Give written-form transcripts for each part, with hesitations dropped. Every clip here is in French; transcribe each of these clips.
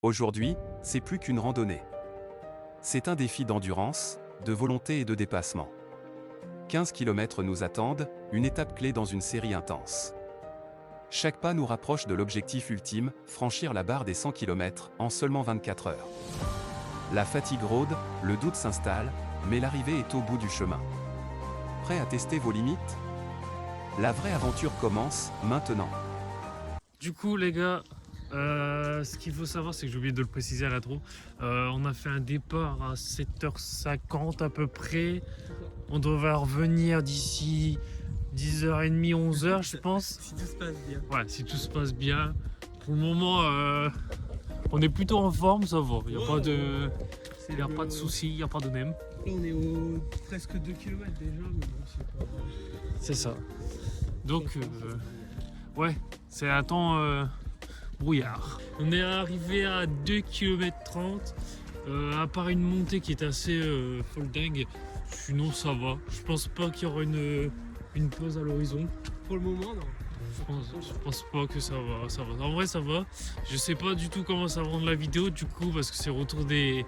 Aujourd'hui, c'est plus qu'une randonnée. C'est un défi d'endurance, de volonté et de dépassement. 15 km nous attendent, une étape clé dans une série intense. Chaque pas nous rapproche de l'objectif ultime, franchir la barre des 100 km en seulement 24 heures. La fatigue rôde, le doute s'installe, mais l'arrivée est au bout du chemin. Prêt à tester vos limites? La vraie aventure commence maintenant. Du coup les gars, ce qu'il faut savoir, c'est que j'ai oublié de le préciser à l'intro. On a fait un départ à 7h50 à peu près. On devrait revenir d'ici 10h30, 11h je pense. Si tout se passe bien. Ouais, si tout se passe bien. Pour le moment, on est plutôt en forme, ça va. Il n'y a pas de, pas de soucis, il n'y a pas de nem. Là on est au presque 2 km déjà, mais bon c'est pas... C'est ça. Donc, ouais, c'est un temps brouillard. On est arrivé à 2 km 30, à part une montée qui est assez folle dingue. Sinon ça va. Je pense pas qu'il y aura une pause à l'horizon. Pour le moment non. Je pense pas que ça va. En vrai ça va. Je sais pas du tout comment ça va rendre la vidéo du coup parce que c'est retour des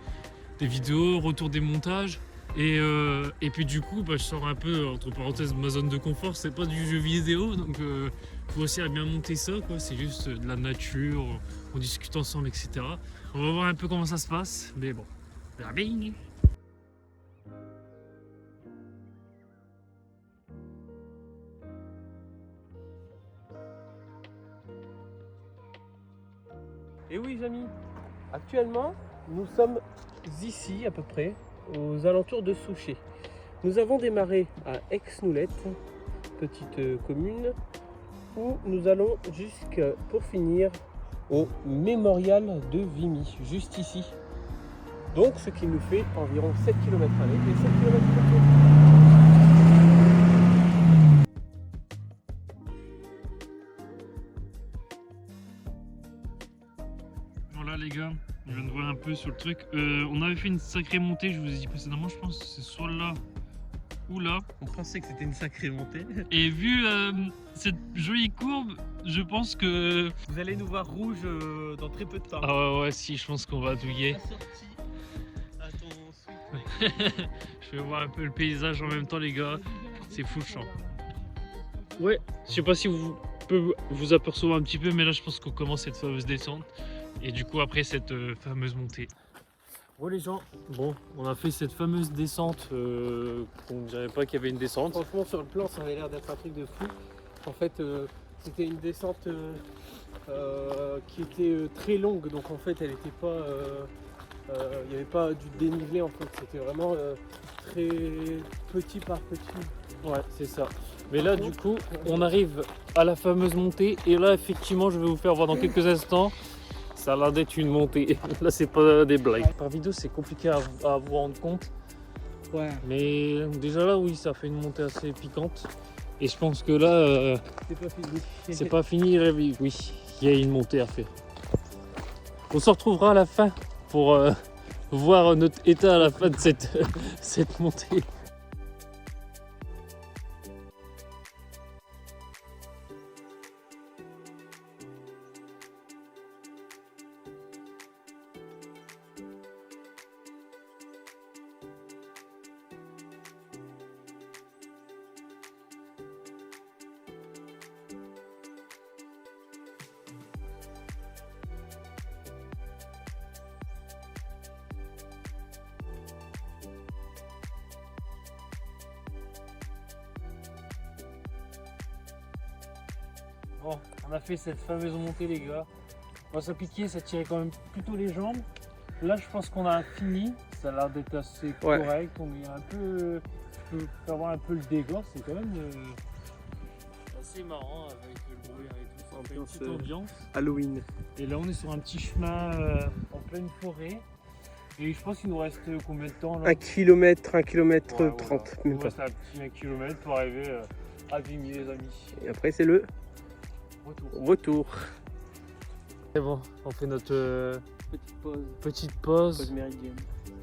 vidéos, retour des montages. Et puis du coup je sors un peu entre parenthèses ma zone de confort, c'est pas du jeu vidéo donc faut aussi à bien monter ça quoi, c'est juste de la nature, on discute ensemble etc. On va voir un peu comment ça se passe, mais bon, on verra bien. Et oui Jamy, actuellement nous sommes ici à peu près aux alentours de Souchet. Nous avons démarré à Aix-Noulette, petite commune, où nous allons pour finir au mémorial de Vimy, juste ici. Donc ce qui nous fait environ 7 km aller et 7 km retour. Voilà les gars, je viens de voir un peu sur le truc. On avait fait une sacrée montée, je vous ai dit précédemment, je pense que c'est soit là ou là. On pensait que c'était une sacrée montée. Et vu cette jolie courbe, je pense que... Vous allez nous voir rouge dans très peu de temps. Ah ouais, si, je pense qu'on va douiller. La sortie à ton sweet. Je vais voir un peu le paysage en même temps les gars, c'est fou le champ. Ouais, je sais pas si vous pouvez vous apercevoir un petit peu, mais là je pense qu'on commence cette fameuse descente. Et du coup après cette fameuse montée. Bon les gens, bon on a fait cette fameuse descente, on ne dirait pas qu'il y avait une descente. Franchement sur le plan ça avait l'air d'être un truc de fou. En fait c'était une descente qui était très longue, donc en fait elle était pas... il n'y avait pas du dénivelé en fait, c'était vraiment très petit par petit. Ouais c'est ça. Mais là du coup on arrive à la fameuse montée et là effectivement je vais vous faire voir dans quelques instants. Ça a l'air d'être une montée. Là, c'est pas des blagues. Par vidéo, c'est compliqué à vous rendre compte. Ouais. Mais déjà là, oui, ça fait une montée assez piquante. Et je pense que là, C'est pas fini. c'est pas fini. Oui, il y a une montée à faire. On se retrouvera à la fin pour voir notre état à la fin de cette montée. Bon, on a fait cette fameuse montée les gars. Bon, ça piquait, ça tirait quand même plutôt les jambes. Là je pense qu'on a fini, ça a l'air d'être assez correct, on est un peu... Je peux faire voir un peu le dégât, c'est quand même assez marrant avec le bruit et tout, ça fait une petite ambiance. Halloween. Et là on est sur un petit chemin en pleine forêt. Et je pense qu'il nous reste combien de temps là? 1 km, 1 km Ouais, 30 voilà. même Il pas. nous reste un petit 1 km pour arriver à Vimy les amis. Et après c'est le retour. C'est bon, on fait notre Petite pause. pause. Méridienne.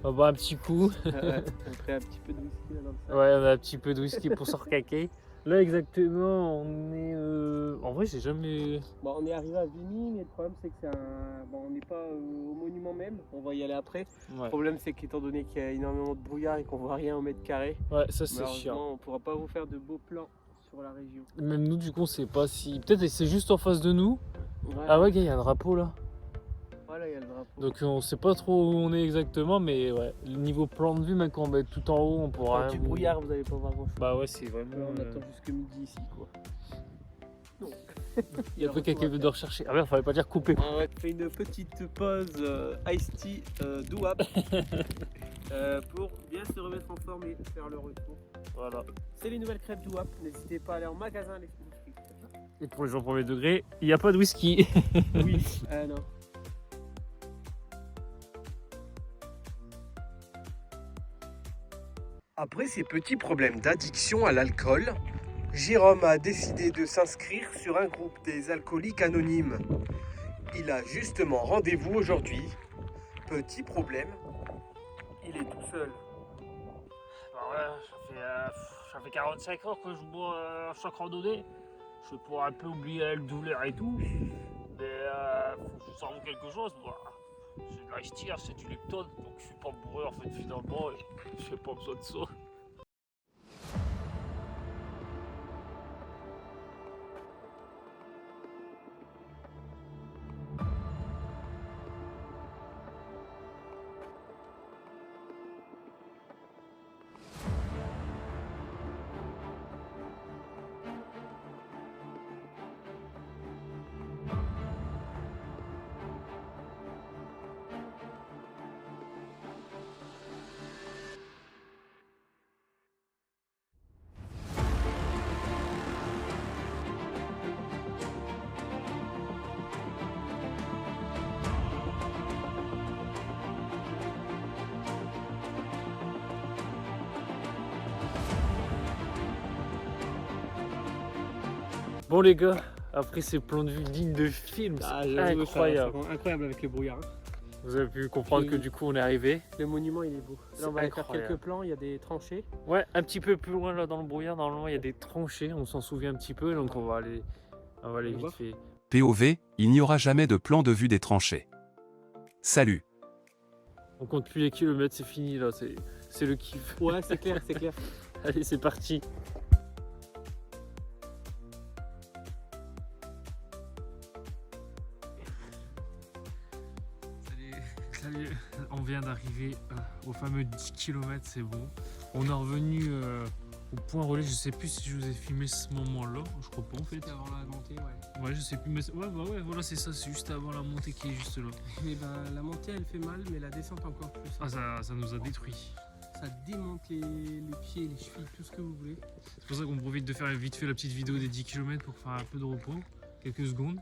On va boire un petit coup. Après un petit peu de whisky là dans le sac. Ouais, on a un petit peu de whisky pour se recaquer. Là exactement, on est... En vrai, j'ai jamais... Bon, on est arrivé à Vimy, mais le problème c'est que c'est un... Bon, on n'est pas au monument même. On va y aller après. Ouais, Le problème, c'est qu'étant donné qu'il y a énormément de brouillard et qu'on voit rien au mètre carré, ouais ça c'est chiant. malheureusement, on pourra pas vous faire de beaux plans sur la région. Même nous, du coup, on sait pas si. Peut-être c'est juste en face de nous. Ouais. Ah ouais, gars, il y a un drapeau là. Voilà, il y a le drapeau. Donc on sait pas trop où on est exactement, mais ouais, le niveau plan de vue, même quand on va être tout en haut, on pourra. Du brouillard, vous allez pas voir grand chose. Bah ouais, c'est vraiment. On attend jusque midi ici, quoi. Non. Il y a un truc à quelqu'un de rechercher. Ah merde, fallait pas dire couper. On va faire une petite pause Ice Tea Douap pour bien se remettre en forme et faire le retour. Voilà. C'est les nouvelles crêpes Douap. N'hésitez pas à aller en magasin les Et pour les gens premier degré, il n'y a pas de whisky. Oui. Non. Après ces petits problèmes d'addiction à l'alcool, Jérôme a décidé de s'inscrire sur un groupe des alcooliques anonymes. Il a justement rendez-vous aujourd'hui. Petit problème, il est tout seul. Bah ouais, ça fait 45 heures que je bois à chaque randonnée. Je pourrais un peu oublier le douleur et tout. Mais faut que je sors quelque chose. Bah. C'est de l'ice tea, c'est du Lipton, donc je suis pas bourré en fait finalement. Et j'ai pas besoin de ça. Bon les gars, après ces plans de vue dignes de film, c'est incroyable. Incroyable avec le brouillard. Vous avez pu comprendre que du coup on est arrivé. Le monument il est beau. Là on va aller faire incroyable. quelques plans, il y a des tranchées. Ouais, un petit peu plus loin là dans le brouillard, normalement il y a des tranchées, on s'en souvient un petit peu, donc on va aller vite voir. fait. POV, il n'y aura jamais de plan de vue des tranchées. Salut. On compte plus les kilomètres, c'est fini là, c'est le kiff. Ouais, c'est clair, c'est clair. Allez, c'est parti. Salut, on vient d'arriver au fameux 10 km, c'est bon. On est revenu au point relais, je sais plus si je vous ai filmé ce moment-là, je crois pas en fait. Avant la montée, ouais. Ouais, je sais plus, mais ouais, voilà, c'est ça, c'est juste avant la montée qui est juste là. Mais ben, la montée elle fait mal, mais la descente encore plus. Ah, ça nous a détruit. Ça démonte les pieds, les chevilles, tout ce que vous voulez. C'est pour ça qu'on profite de faire vite fait la petite vidéo des 10 km pour faire un peu de repos, quelques secondes.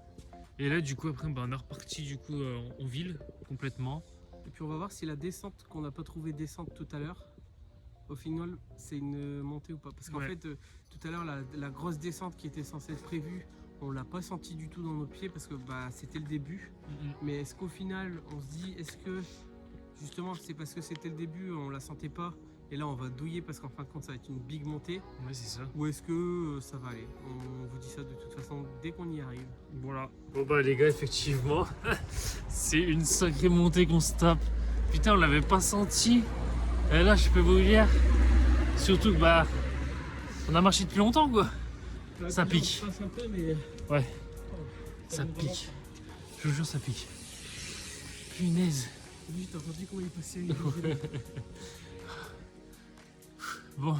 Et là, du coup, après, on est reparti du coup en ville complètement. Et puis on va voir si la descente qu'on n'a pas trouvé descente tout à l'heure, au final, c'est une montée ou pas. Parce qu'en fait, tout à l'heure, la grosse descente qui était censée être prévue, on l'a pas senti du tout dans nos pieds parce que bah, c'était le début. Mais est-ce qu'au final, on se dit, est-ce que justement c'est parce que c'était le début, on la sentait pas et là on va douiller parce qu'en fin de compte ça va être une big montée? Ouais, c'est ça. Ou est-ce que ça va aller? On vous dit ça de toute façon dès qu'on y arrive. Voilà. Bon bah les gars, effectivement, c'est une sacrée montée qu'on se tape. Putain, on l'avait pas senti. Et là, je peux vous dire, surtout que bah, on a marché depuis longtemps quoi. Ça pique. Un peu, mais... Ouais, ça pique. Je vous jure, ça pique. Punaise. Oui, t'as entendu comment il passait. Bon,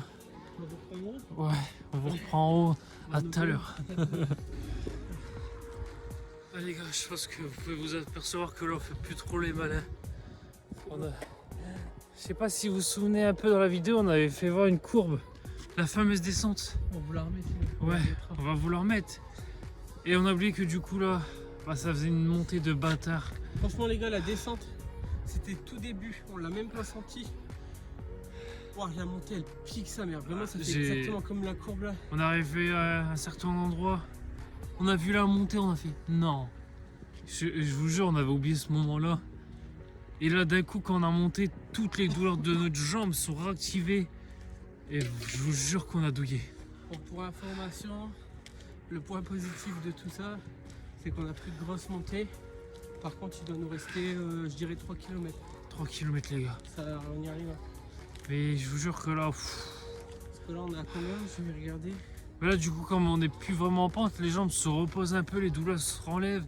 ouais, on vous reprend en haut. À tout à l'heure. Ah, les gars, je pense que vous pouvez vous apercevoir que là on fait plus trop les malins. Je sais pas si vous vous souvenez un peu dans la vidéo, on avait fait voir une courbe, la fameuse descente. On vous la remet. Ouais, on va vous la remettre. Et on a oublié que du coup là, bah, ça faisait une montée de bâtard. Franchement les gars, la descente, c'était tout début, on l'a même pas senti. Wow, la montée elle pique sa mère, vraiment ça fait exactement comme la courbe là. On est arrivé à un certain endroit, on a vu la montée, on a fait non. Je vous jure, on avait oublié ce moment-là. Et là d'un coup quand on a monté, toutes les douleurs de notre jambe sont réactivées. Et je vous jure qu'on a douillé. Bon, pour information, le point positif de tout ça, c'est qu'on a plus de grosses montées. Par contre, il doit nous rester, je dirais, 3 km. 3 km les gars. Ça, on y arrive. Mais je vous jure que là... Parce que là, on est à combien? Je vais regarder. Mais là du coup comme on n'est plus vraiment en pente, les jambes se reposent un peu, les douleurs se renlèvent.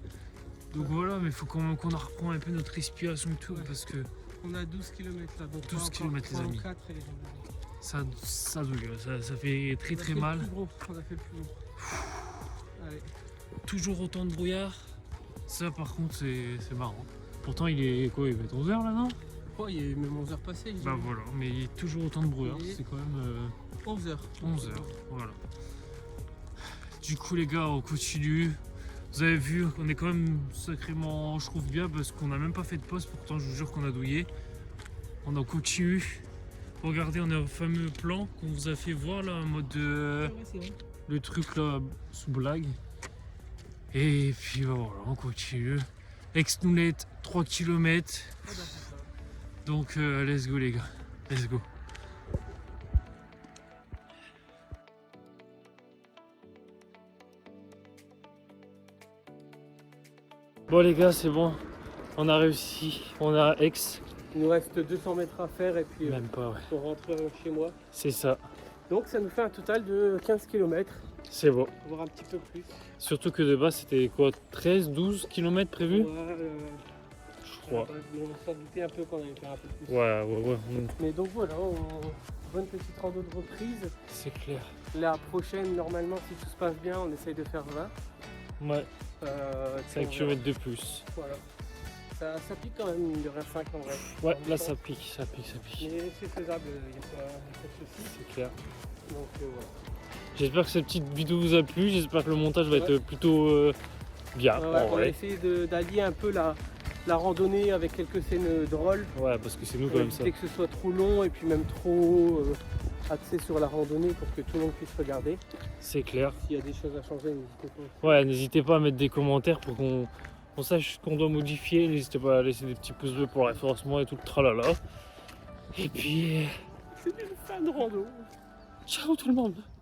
Donc voilà, mais il faut qu'on reprend un peu notre respiration et tout, Ouais. parce que On a 12 km là. Donc 12 kilomètres, les amis. 4 et ça douille, ça fait très très mal. On a fait le plus gros. Allez. Toujours autant de brouillard. Ça par contre c'est marrant. Pourtant il est quoi, il va être 11h là non? Oh, il est même 11h passé. Bah voilà, mais il y a toujours autant de brouillard, Et- c'est quand même 11h. 11h, voilà. Du coup les gars, on continue. Vous avez vu, on est quand même sacrément, je trouve bien, parce qu'on n'a même pas fait de pause, pourtant je vous jure qu'on a douillé. On en continue. Regardez, on a un fameux plan qu'on vous a fait voir là, en mode le truc là, sous blague. Et puis bah, voilà, on continue. Aix-Noulette, 3 km. Donc let's go les gars, let's go. Bon les gars, c'est bon, on a réussi, on a Aix. Il nous reste 200 mètres à faire et puis Même pas, ouais. on rentre chez moi. C'est ça, Donc ça nous fait un total de 15 km, c'est bon. voire un petit peu plus. Surtout que de base c'était quoi, 13, 12 km prévus? Ouais, Je crois. on s'en doutait un peu qu'on allait faire un peu plus. Ouais. Mais donc voilà, bonne petite rando de reprise. C'est clair. La prochaine, normalement, si tout se passe bien, on essaye de faire 20. Ouais, Puis 5 on km de plus. verra. Voilà. Ça pique quand même, mine de rien, 5 en vrai. Ouais, En là même temps. ça pique, ça pique. Mais c'est faisable, il n'y a pas de souci. C'est clair. Donc voilà. J'espère que cette petite vidéo vous a plu, j'espère que le montage va Ouais. être plutôt bien. Ouais, en on va vrai. essayer d'allier un peu la randonnée avec quelques scènes drôles. Ouais, parce que c'est nous Pour comme ça. éviter que ce soit trop long et puis même trop axé sur la randonnée pour que tout le monde puisse regarder. C'est clair. S'il y a des choses à changer, n'hésitez pas. Ouais, n'hésitez pas à mettre des commentaires pour qu'on sache ce qu'on doit modifier. N'hésitez pas à laisser des petits pouces bleus pour le référencement et tout le tralala. Et puis, C'est une fin de rando. ciao tout le monde!